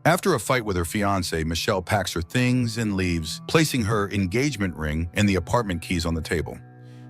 After a fight with her fiancé, Michelle packs her things and leaves, placing her engagement ring and the apartment keys on the table.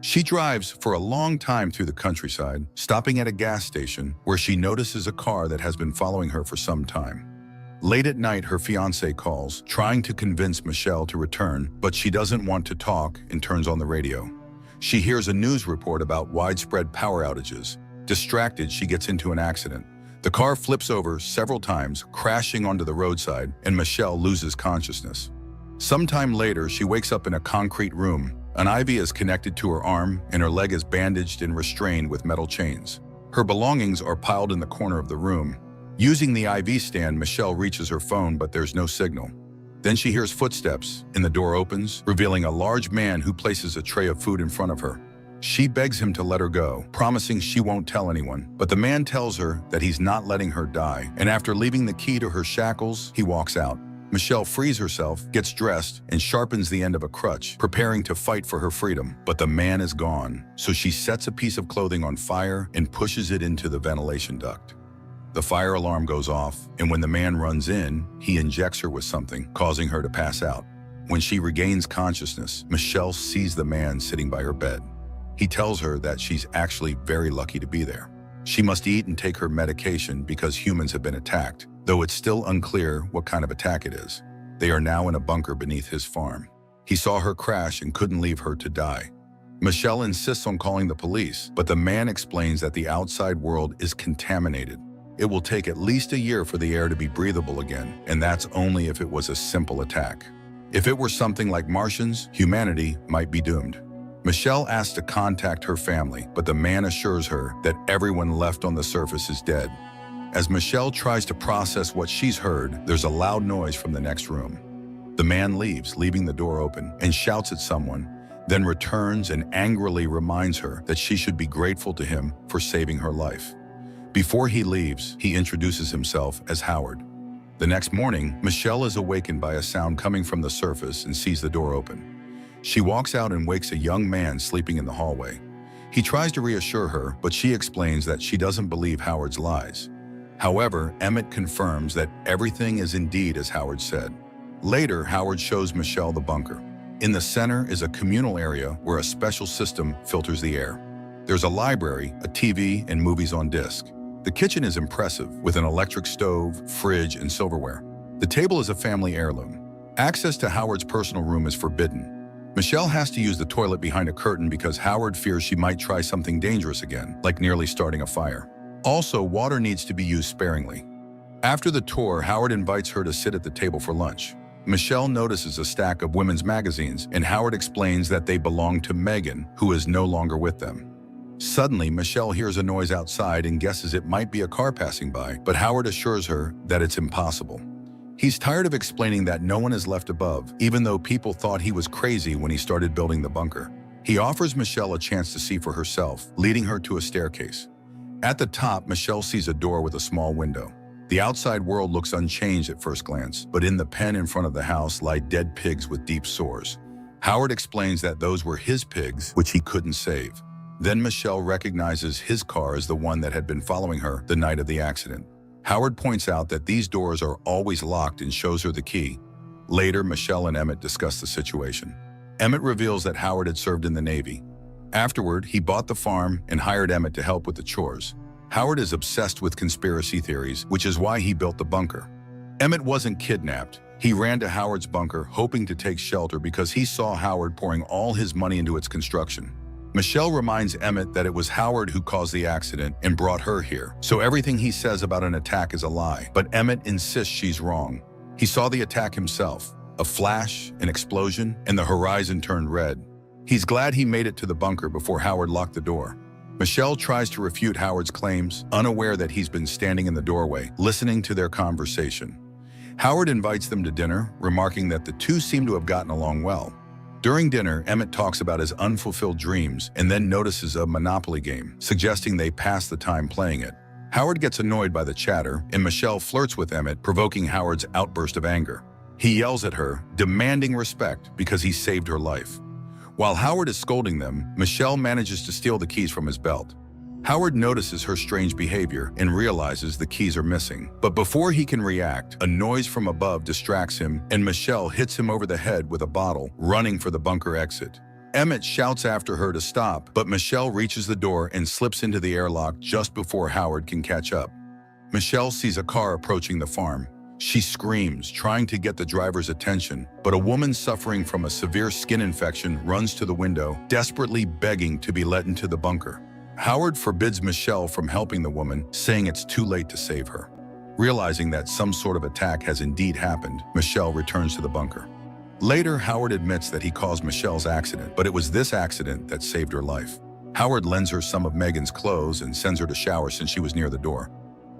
She drives for a long time through the countryside, stopping at a gas station where she notices a car that has been following her for some time. Late at night, her fiancé calls, trying to convince Michelle to return, but she doesn't want to talk and turns on the radio. She hears a news report about widespread power outages. Distracted, she gets into an accident. The car flips over several times, crashing onto the roadside, and Michelle loses consciousness. Sometime later, she wakes up in a concrete room. An IV is connected to her arm, and her leg is bandaged and restrained with metal chains. Her belongings are piled in the corner of the room. Using the IV stand, Michelle reaches her phone, but there's no signal. Then she hears footsteps, and the door opens, revealing a large man who places a tray of food in front of her. She begs him to let her go, promising she won't tell anyone, but the man tells her that he's not letting her die, and after leaving the key to her shackles, he walks out. Michelle frees herself, gets dressed, and sharpens the end of a crutch, preparing to fight for her freedom. But the man is gone, so she sets a piece of clothing on fire and pushes it into the ventilation duct. The fire alarm goes off, and when the man runs in, he injects her with something, causing her to pass out. When she regains consciousness, Michelle sees the man sitting by her bed. He tells her that she's actually very lucky to be there. She must eat and take her medication because humans have been attacked, though it's still unclear what kind of attack it is. They are now in a bunker beneath his farm. He saw her crash and couldn't leave her to die. Michelle insists on calling the police, but the man explains that the outside world is contaminated. It will take at least a year for the air to be breathable again, and that's only if it was a simple attack. If it were something like Martians, humanity might be doomed. Michelle asks to contact her family, but the man assures her that everyone left on the surface is dead. As Michelle tries to process what she's heard, there's a loud noise from the next room. The man leaves, leaving the door open, and shouts at someone, then returns and angrily reminds her that she should be grateful to him for saving her life. Before he leaves, he introduces himself as Howard. The next morning, Michelle is awakened by a sound coming from the surface and sees the door open. She walks out and wakes a young man sleeping in the hallway. He tries to reassure her, but she explains that she doesn't believe Howard's lies. However, Emmett confirms that everything is indeed as Howard said. Later, Howard shows Michelle the bunker. In the center is a communal area where a special system filters the air. There's a library, a TV, and movies on disc. The kitchen is impressive, with an electric stove, fridge, and silverware. The table is a family heirloom. Access to Howard's personal room is forbidden. Michelle has to use the toilet behind a curtain because Howard fears she might try something dangerous again, like nearly starting a fire. Also, water needs to be used sparingly. After the tour, Howard invites her to sit at the table for lunch. Michelle notices a stack of women's magazines, and Howard explains that they belong to Megan, who is no longer with them. Suddenly, Michelle hears a noise outside and guesses it might be a car passing by, but Howard assures her that it's impossible. He's tired of explaining that no one is left above, even though people thought he was crazy when he started building the bunker. He offers Michelle a chance to see for herself, leading her to a staircase. At the top, Michelle sees a door with a small window. The outside world looks unchanged at first glance, but in the pen in front of the house lie dead pigs with deep sores. Howard explains that those were his pigs, which he couldn't save. Then Michelle recognizes his car as the one that had been following her the night of the accident. Howard points out that these doors are always locked and shows her the key. Later, Michelle and Emmett discuss the situation. Emmett reveals that Howard had served in the Navy. Afterward, he bought the farm and hired Emmett to help with the chores. Howard is obsessed with conspiracy theories, which is why he built the bunker. Emmett wasn't kidnapped. He ran to Howard's bunker, hoping to take shelter because he saw Howard pouring all his money into its construction. Michelle reminds Emmett that it was Howard who caused the accident and brought her here, so everything he says about an attack is a lie. But Emmett insists she's wrong. He saw the attack himself, a flash, an explosion, and the horizon turned red. He's glad he made it to the bunker before Howard locked the door. Michelle tries to refute Howard's claims, unaware that he's been standing in the doorway, listening to their conversation. Howard invites them to dinner, remarking that the two seem to have gotten along well. During dinner, Emmett talks about his unfulfilled dreams and then notices a Monopoly game, suggesting they pass the time playing it. Howard gets annoyed by the chatter, and Michelle flirts with Emmett, provoking Howard's outburst of anger. He yells at her, demanding respect because he saved her life. While Howard is scolding them, Michelle manages to steal the keys from his belt. Howard notices her strange behavior and realizes the keys are missing. But before he can react, a noise from above distracts him and Michelle hits him over the head with a bottle, running for the bunker exit. Emmett shouts after her to stop, but Michelle reaches the door and slips into the airlock just before Howard can catch up. Michelle sees a car approaching the farm. She screams, trying to get the driver's attention, but a woman suffering from a severe skin infection runs to the window, desperately begging to be let into the bunker. Howard forbids Michelle from helping the woman, saying it's too late to save her. Realizing that some sort of attack has indeed happened, Michelle returns to the bunker. Later, Howard admits that he caused Michelle's accident, but it was this accident that saved her life. Howard lends her some of Megan's clothes and sends her to shower since she was near the door.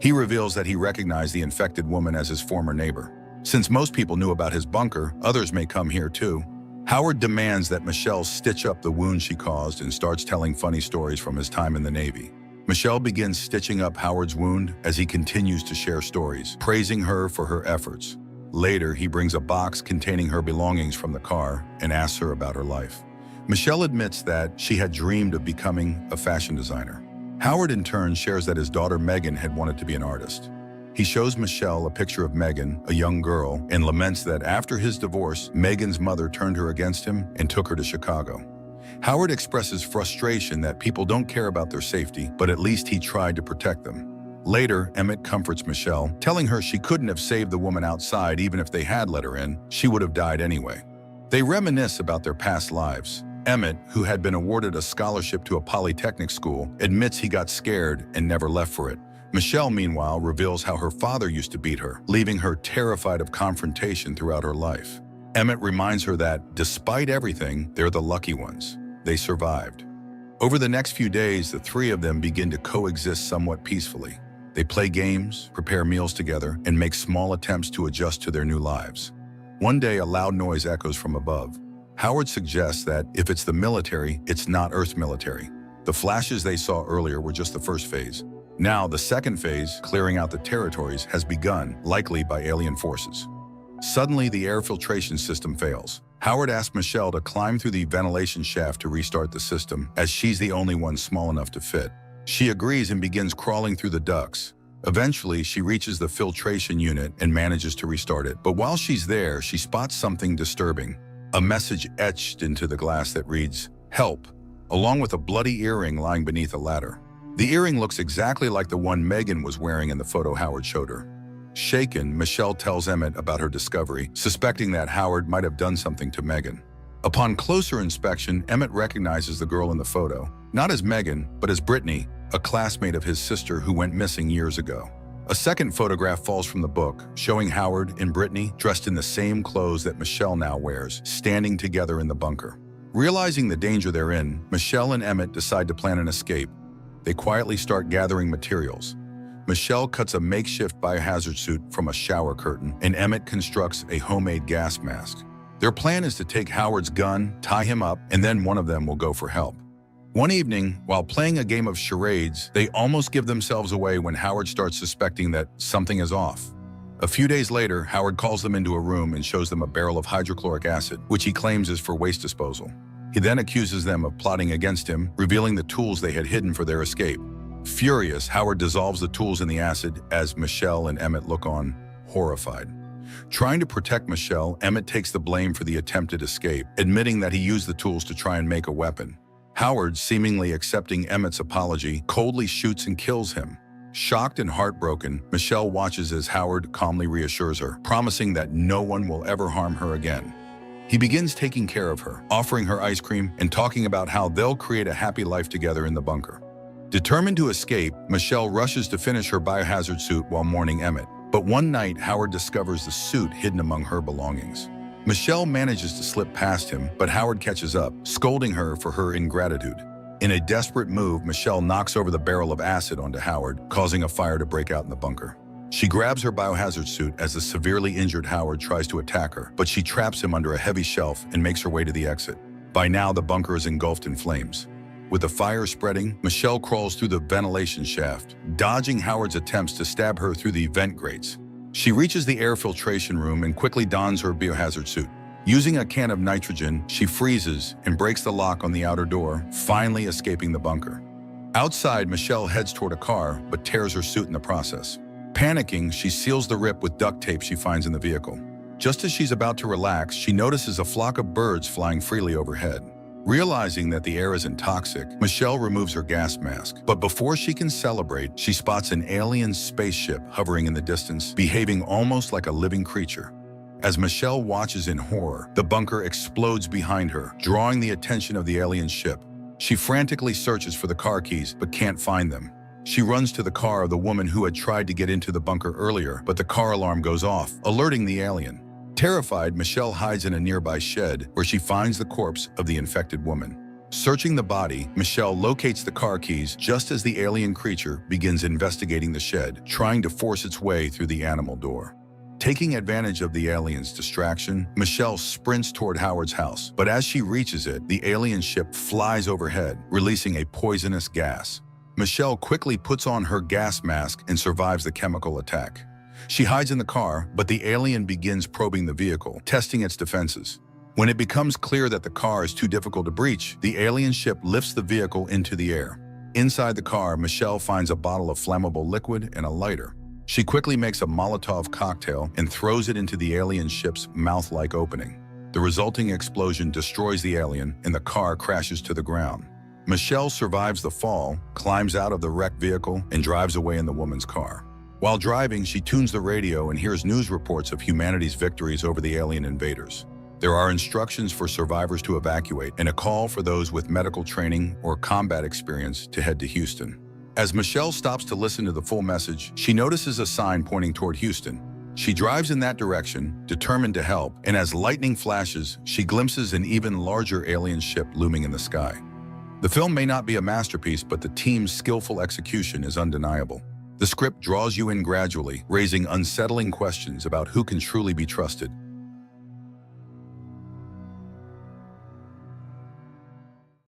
He reveals that he recognized the infected woman as his former neighbor. Since most people knew about his bunker, others may come here too. Howard demands that Michelle stitch up the wound she caused and starts telling funny stories from his time in the Navy. Michelle begins stitching up Howard's wound as he continues to share stories, praising her for her efforts. Later, he brings a box containing her belongings from the car and asks her about her life. Michelle admits that she had dreamed of becoming a fashion designer. Howard in turn shares that his daughter Megan had wanted to be an artist. He shows Michelle a picture of Megan, a young girl, and laments that after his divorce, Megan's mother turned her against him and took her to Chicago. Howard expresses frustration that people don't care about their safety, but at least he tried to protect them. Later, Emmett comforts Michelle, telling her she couldn't have saved the woman outside even if they had let her in. She would have died anyway. They reminisce about their past lives. Emmett, who had been awarded a scholarship to a polytechnic school, admits he got scared and never left for it. Michelle, meanwhile, reveals how her father used to beat her, leaving her terrified of confrontation throughout her life. Emmett reminds her that, despite everything, they're the lucky ones. They survived. Over the next few days, the three of them begin to coexist somewhat peacefully. They play games, prepare meals together, and make small attempts to adjust to their new lives. One day, a loud noise echoes from above. Howard suggests that if it's the military, it's not Earth's military. The flashes they saw earlier were just the first phase. Now, the second phase, clearing out the territories, has begun, likely by alien forces. Suddenly, the air filtration system fails. Howard asks Michelle to climb through the ventilation shaft to restart the system, as she's the only one small enough to fit. She agrees and begins crawling through the ducts. Eventually, she reaches the filtration unit and manages to restart it. But while she's there, she spots something disturbing. A message etched into the glass that reads, "Help," along with a bloody earring lying beneath a ladder. The earring looks exactly like the one Megan was wearing in the photo Howard showed her. Shaken, Michelle tells Emmett about her discovery, suspecting that Howard might have done something to Megan. Upon closer inspection, Emmett recognizes the girl in the photo, not as Megan, but as Brittany, a classmate of his sister who went missing years ago. A second photograph falls from the book, showing Howard and Brittany dressed in the same clothes that Michelle now wears, standing together in the bunker. Realizing the danger they're in, Michelle and Emmett decide to plan an escape. They quietly start gathering materials. Michelle cuts a makeshift biohazard suit from a shower curtain, and Emmett constructs a homemade gas mask. Their plan is to take Howard's gun, tie him up, and then one of them will go for help. One evening, while playing a game of charades, they almost give themselves away when Howard starts suspecting that something is off. A few days later, Howard calls them into a room and shows them a barrel of hydrochloric acid, which he claims is for waste disposal. He then accuses them of plotting against him, revealing the tools they had hidden for their escape. Furious, Howard dissolves the tools in the acid as Michelle and Emmett look on, horrified. Trying to protect Michelle, Emmett takes the blame for the attempted escape, admitting that he used the tools to try and make a weapon. Howard, seemingly accepting Emmett's apology, coldly shoots and kills him. Shocked and heartbroken, Michelle watches as Howard calmly reassures her, promising that no one will ever harm her again. He begins taking care of her, offering her ice cream and talking about how they'll create a happy life together in the bunker. Determined to escape, Michelle rushes to finish her biohazard suit while mourning Emmett. But one night, Howard discovers the suit hidden among her belongings. Michelle manages to slip past him, but Howard catches up, scolding her for her ingratitude. In a desperate move, Michelle knocks over the barrel of acid onto Howard, causing a fire to break out in the bunker. She grabs her biohazard suit as the severely injured Howard tries to attack her, but she traps him under a heavy shelf and makes her way to the exit. By now, the bunker is engulfed in flames. With the fire spreading, Michelle crawls through the ventilation shaft, dodging Howard's attempts to stab her through the vent grates. She reaches the air filtration room and quickly dons her biohazard suit. Using a can of nitrogen, she freezes and breaks the lock on the outer door, finally escaping the bunker. Outside, Michelle heads toward a car, but tears her suit in the process. Panicking, she seals the rip with duct tape she finds in the vehicle. Just as she's about to relax, she notices a flock of birds flying freely overhead. Realizing that the air isn't toxic, Michelle removes her gas mask. But before she can celebrate, she spots an alien spaceship hovering in the distance, behaving almost like a living creature. As Michelle watches in horror, the bunker explodes behind her, drawing the attention of the alien ship. She frantically searches for the car keys, but can't find them. She runs to the car of the woman who had tried to get into the bunker earlier, but the car alarm goes off, alerting the alien. Terrified, Michelle hides in a nearby shed where she finds the corpse of the infected woman. Searching the body, Michelle locates the car keys just as the alien creature begins investigating the shed, trying to force its way through the animal door. Taking advantage of the alien's distraction, Michelle sprints toward Howard's house, but as she reaches it, the alien ship flies overhead, releasing a poisonous gas. Michelle quickly puts on her gas mask and survives the chemical attack. She hides in the car, but the alien begins probing the vehicle, testing its defenses. When it becomes clear that the car is too difficult to breach, the alien ship lifts the vehicle into the air. Inside the car, Michelle finds a bottle of flammable liquid and a lighter. She quickly makes a Molotov cocktail and throws it into the alien ship's mouth-like opening. The resulting explosion destroys the alien, and the car crashes to the ground. Michelle survives the fall, climbs out of the wrecked vehicle, and drives away in the woman's car. While driving, she tunes the radio and hears news reports of humanity's victories over the alien invaders. There are instructions for survivors to evacuate and a call for those with medical training or combat experience to head to Houston. As Michelle stops to listen to the full message, she notices a sign pointing toward Houston. She drives in that direction, determined to help, and as lightning flashes, she glimpses an even larger alien ship looming in the sky. The film may not be a masterpiece, but the team's skillful execution is undeniable. The script draws you in gradually, raising unsettling questions about who can truly be trusted